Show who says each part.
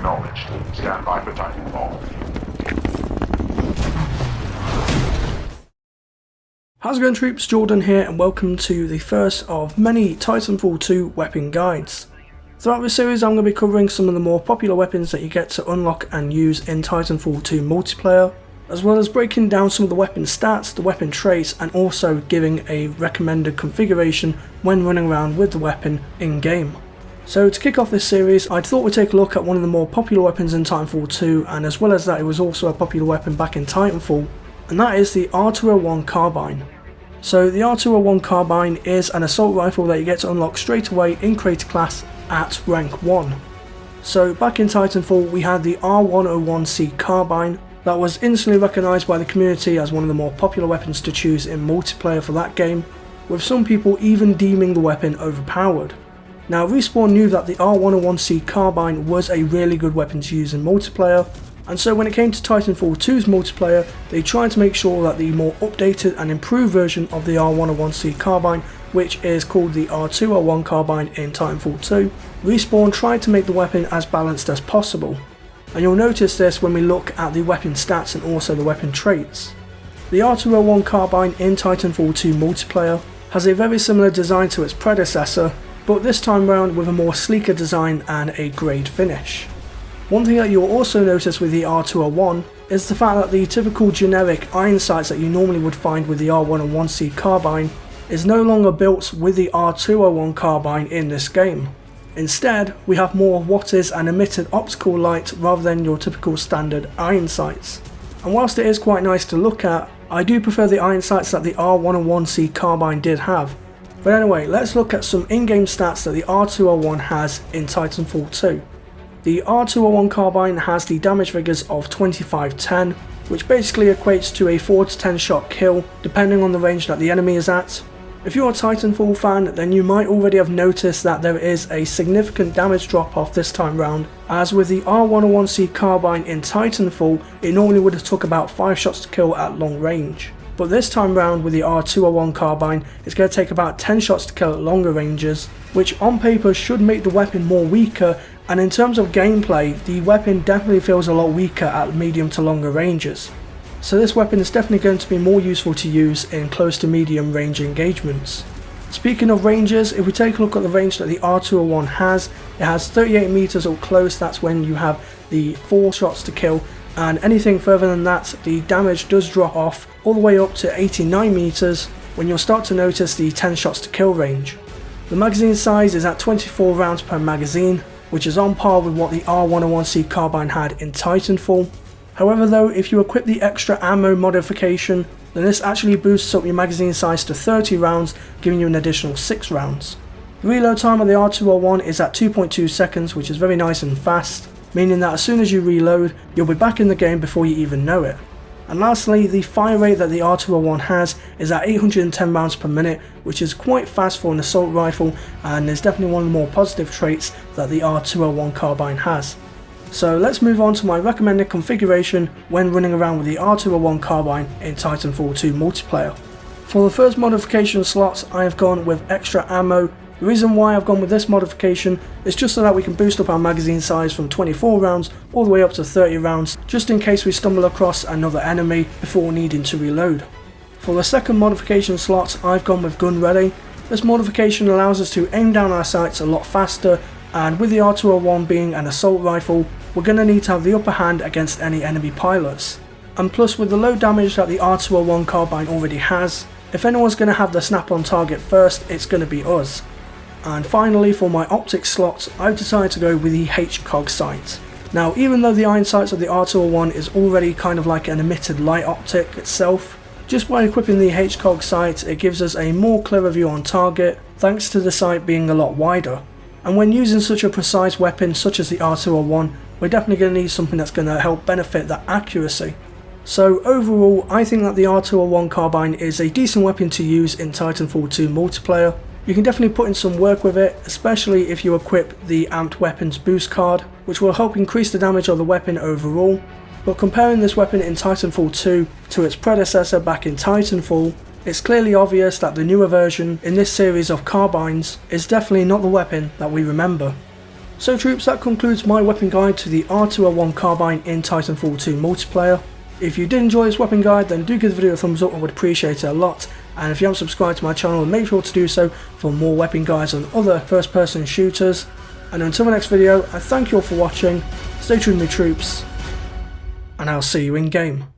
Speaker 1: acknowledged. Stand by for Titanfall.
Speaker 2: How's it going, troops? Jordan here, and welcome to the first of many Titanfall 2 weapon guides. Throughout this series I'm going to be covering some of the more popular weapons that you get to unlock and use in Titanfall 2 multiplayer, as well as breaking down some of the weapon stats, the weapon traits, and also giving a recommended configuration when running around with the weapon in game. So to kick off this series, I thought we'd take a look at one of the more popular weapons in Titanfall 2, and as well as that it was also a popular weapon back in Titanfall, and that is the R-201 Carbine. So the R-201 Carbine is an assault rifle that you get to unlock straight away in Creator class at rank 1. So back in Titanfall we had the R-101C Carbine that was instantly recognised by the community as one of the more popular weapons to choose in multiplayer for that game, with some people even deeming the weapon overpowered. Now Respawn knew that the R-101C Carbine was a really good weapon to use in multiplayer, and so when it came to Titanfall 2's multiplayer, they tried to make sure that the more updated and improved version of the R-101C Carbine, which is called the R-201 Carbine in Titanfall 2, Respawn tried to make the weapon as balanced as possible. And you'll notice this when we look at the weapon stats and also the weapon traits. The R-201 Carbine in Titanfall 2 multiplayer has a very similar design to its predecessor, but this time round with a more sleeker design and a grade finish. One thing that you'll also notice with the R-201 is the fact that the typical generic iron sights that you normally would find with the R-101C Carbine is no longer built with the R-201 Carbine in this game. Instead, we have more wattage and emitted optical light rather than your typical standard iron sights. And whilst it is quite nice to look at, I do prefer the iron sights that the R-101C Carbine did have. But anyway, let's look at some in-game stats that the R-201 has in Titanfall 2. The R-201 Carbine has the damage figures of 2510, which basically equates to a 4 to 10 shot kill depending on the range that the enemy is at. If you're a Titanfall fan, then you might already have noticed that there is a significant damage drop off this time round, as with the R-101C Carbine in Titanfall it normally would have took about 5 shots to kill at long range. But this time round with the R-201 Carbine, it's going to take about 10 shots to kill at longer ranges, which on paper should make the weapon more weaker, and in terms of gameplay, the weapon definitely feels a lot weaker at medium to longer ranges. So this weapon is definitely going to be more useful to use in close to medium range engagements. Speaking of ranges, if we take a look at the range that the R-201 has, it has 38 meters up close, that's when you have the 4 shots to kill, and anything further than that the damage does drop off all the way up to 89 meters when you'll start to notice the 10 shots to kill range. The magazine size is at 24 rounds per magazine, which is on par with what the R-101C Carbine had in Titanfall. However though, if you equip the extra ammo modification, then this actually boosts up your magazine size to 30 rounds, giving you an additional 6 rounds. The reload time of the R-201 is at 2.2 seconds, which is very nice and fast, meaning that as soon as you reload, you'll be back in the game before you even know it. And lastly, the fire rate that the R-201 has is at 810 rounds per minute, which is quite fast for an assault rifle, and is definitely one of the more positive traits that the R-201 Carbine has. So let's move on to my recommended configuration when running around with the R-201 Carbine in Titanfall 2 multiplayer. For the first modification slot, I have gone with extra ammo. The reason why I've gone with this modification is just so that we can boost up our magazine size from 24 rounds all the way up to 30 rounds, just in case we stumble across another enemy before needing to reload. For the second modification slot, I've gone with gun ready. This modification allows us to aim down our sights a lot faster, and with the R-201 being an assault rifle, we're going to need to have the upper hand against any enemy pilots. And plus, with the low damage that the R-201 Carbine already has, if anyone's going to have the snap on target first, it's going to be us. And finally, for my optics slot, I've decided to go with the HCOG sight. Now, even though the iron sights of the R-201 is already kind of like an emitted light optic itself, just by equipping the HCOG sight it gives us a more clearer view on target, thanks to the sight being a lot wider. And when using such a precise weapon such as the R-201, we're definitely going to need something that's going to help benefit that accuracy. So overall, I think that the R-201 Carbine is a decent weapon to use in Titanfall 2 multiplayer. You can definitely put in some work with it, especially if you equip the Amped Weapons boost card, which will help increase the damage of the weapon overall. But comparing this weapon in Titanfall 2 to its predecessor back in Titanfall, it's clearly obvious that the newer version in this series of carbines is definitely not the weapon that we remember. So troops, that concludes my weapon guide to the R-201 Carbine in Titanfall 2 multiplayer. If you did enjoy this weapon guide, then do give the video a thumbs up, I would appreciate it a lot. And if you haven't subscribed to my channel, make sure to do so for more weapon guides on other first person shooters. And until the next video, I thank you all for watching, stay true to me troops, and I'll see you in game.